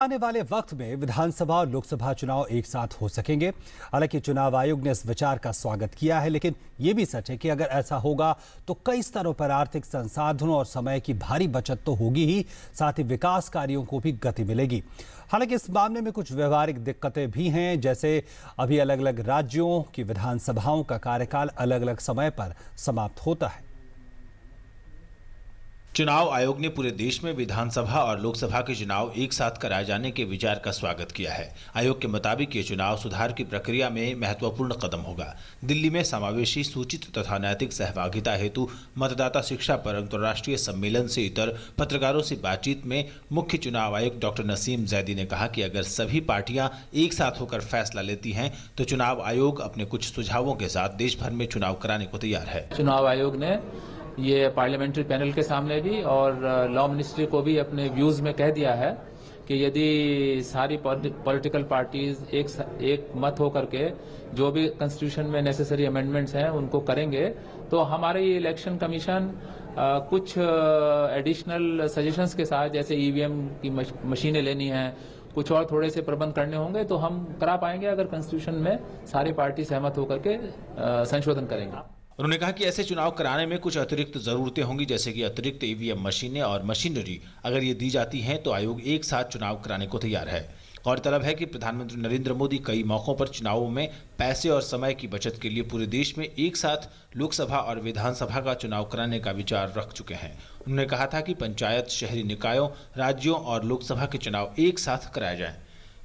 आने वाले वक्त में विधानसभा और लोकसभा चुनाव एक साथ हो सकेंगे। हालांकि चुनाव आयोग ने इस विचार का स्वागत किया है, लेकिन ये भी सच है कि अगर ऐसा होगा तो कई स्तरों पर आर्थिक संसाधनों और समय की भारी बचत तो होगी ही, साथ ही विकास कार्यों को भी गति मिलेगी। हालांकि इस मामले में कुछ व्यवहारिक दिक्कतें भी हैं, जैसे अभी अलग अलग राज्यों की विधानसभाओं का कार्यकाल अलग अलग समय पर समाप्त होता है। चुनाव आयोग ने पूरे देश में विधानसभा और लोकसभा के चुनाव एक साथ कराए जाने के विचार का स्वागत किया है। आयोग के मुताबिक ये चुनाव सुधार की प्रक्रिया में महत्वपूर्ण कदम होगा। दिल्ली में समावेशी, सूचित तथा नैतिक सहभागिता हेतु मतदाता शिक्षा पर अंतर्राष्ट्रीय सम्मेलन से इतर पत्रकारों से बातचीत में मुख्य चुनाव आयुक्त डॉक्टर नसीम जैदी ने कहा कि अगर सभी पार्टियां एक साथ होकर फैसला लेती हैं तो चुनाव आयोग अपने कुछ सुझावों के साथ देश भर में चुनाव कराने को तैयार है। चुनाव आयोग ने ये पार्लियामेंट्री पैनल के सामने भी और लॉ मिनिस्ट्री को भी अपने व्यूज में कह दिया है कि यदि सारी पॉलिटिकल पार्टीज एक मत होकर के जो भी कॉन्स्टिट्यूशन में नेसेसरी अमेंडमेंट्स हैं उनको करेंगे तो हमारे ये इलेक्शन कमीशन कुछ एडिशनल सजेशंस के साथ, जैसे ईवीएम की मशीनें लेनी हैं, कुछ और थोड़े से प्रबंध करने होंगे तो हम करा पाएंगे अगर कॉन्स्टिट्यूशन में सारी पार्टी सहमत होकर के संशोधन करेंगे। उन्होंने कहा कि ऐसे चुनाव कराने में कुछ अतिरिक्त जरूरतें होंगी, जैसे कि अतिरिक्त ईवीएम मशीनें और मशीनरी अगर ये दी जाती हैं तो आयोग एक साथ चुनाव कराने को तैयार है। गौरतलब है कि प्रधानमंत्री नरेंद्र मोदी कई मौकों पर चुनावों में पैसे और समय की बचत के लिए पूरे देश में एक साथ लोकसभा और विधानसभा का चुनाव कराने का विचार रख चुके हैं। उन्होंने कहा था कि पंचायत, शहरी निकायों, राज्यों और लोकसभा के चुनाव एक साथ कराए जाएं।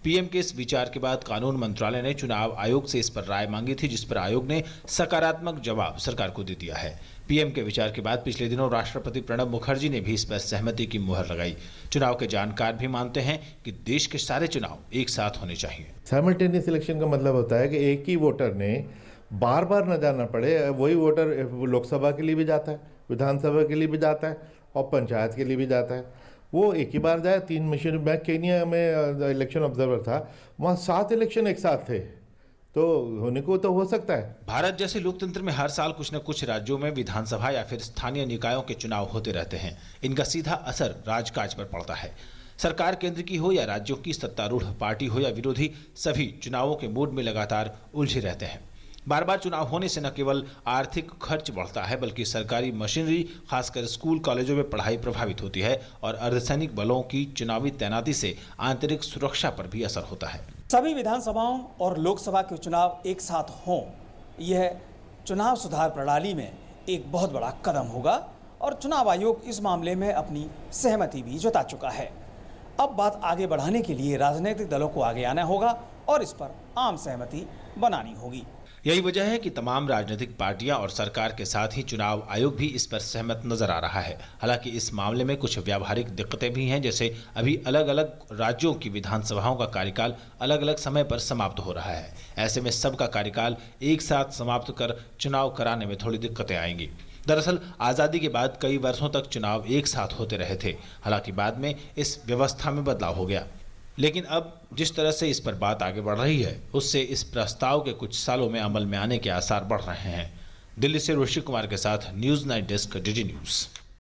पीएम के इस विचार के बाद कानून मंत्रालय ने चुनाव आयोग से इस पर राय मांगी थी, जिस पर आयोग ने सकारात्मक जवाब सरकार को दे दिया है। पीएम के विचार के बाद पिछले दिनों राष्ट्रपति प्रणब मुखर्जी ने भी इस पर सहमति की मुहर लगाई। चुनाव के जानकार भी मानते हैं कि देश के सारे चुनाव एक साथ होने चाहिए। साइमल्टेनियस इलेक्शन का मतलब होता है कि एक ही वोटर ने बार बार न जाना पड़े। वही वोटर लोकसभा के लिए भी जाता है, विधानसभा के लिए भी जाता है और पंचायत के लिए भी जाता है। वो एक ही बार जाए। 3 मशीन, मैं केनिया में इलेक्शन ऑब्जर्वर था, वहाँ 7 इलेक्शन एक साथ थे, तो होने को तो हो सकता है। भारत जैसे लोकतंत्र में हर साल कुछ न कुछ राज्यों में विधानसभा या फिर स्थानीय निकायों के चुनाव होते रहते हैं। इनका सीधा असर राजकाज पर पड़ता है। सरकार केंद्र की हो या राज्यों की सत्तारूढ़ पार्टी हो या विरोधी, सभी चुनावों के मूड में लगातार उलझे रहते हैं। बार बार चुनाव होने से न केवल आर्थिक खर्च बढ़ता है, बल्कि सरकारी मशीनरी, खासकर स्कूल कॉलेजों में पढ़ाई प्रभावित होती है और अर्धसैनिक बलों की चुनावी तैनाती से आंतरिक सुरक्षा पर भी असर होता है। सभी विधानसभाओं और लोकसभा के चुनाव एक साथ हों, यह चुनाव सुधार प्रणाली में एक बहुत बड़ा कदम होगा और चुनाव आयोग इस मामले में अपनी सहमति भी जता चुका है। अब बात आगे बढ़ाने के लिए राजनीतिक दलों को आगे आना होगा और इस पर आम सहमति बनानी होगी। यही वजह है कि तमाम राजनीतिक पार्टियां और सरकार के साथ ही चुनाव आयोग भी इस पर सहमत नजर आ रहा है। हालांकि इस मामले में कुछ व्यावहारिक दिक्कतें भी हैं, जैसे अभी अलग अलग राज्यों की विधानसभाओं का कार्यकाल अलग अलग समय पर समाप्त हो रहा है। ऐसे में सबका कार्यकाल एक साथ समाप्त कर चुनाव कराने में थोड़ी दिक्कतें आएंगी। दरअसल आज़ादी के बाद कई वर्षों तक चुनाव एक साथ होते रहे थे। हालांकि बाद में इस व्यवस्था में बदलाव हो गया, लेकिन अब जिस तरह से इस पर बात आगे बढ़ रही है, उससे इस प्रस्ताव के कुछ सालों में अमल में आने के आसार बढ़ रहे हैं। दिल्ली से ऋषि कुमार के साथ न्यूज़ 9 डेस्क, डीडी न्यूज़।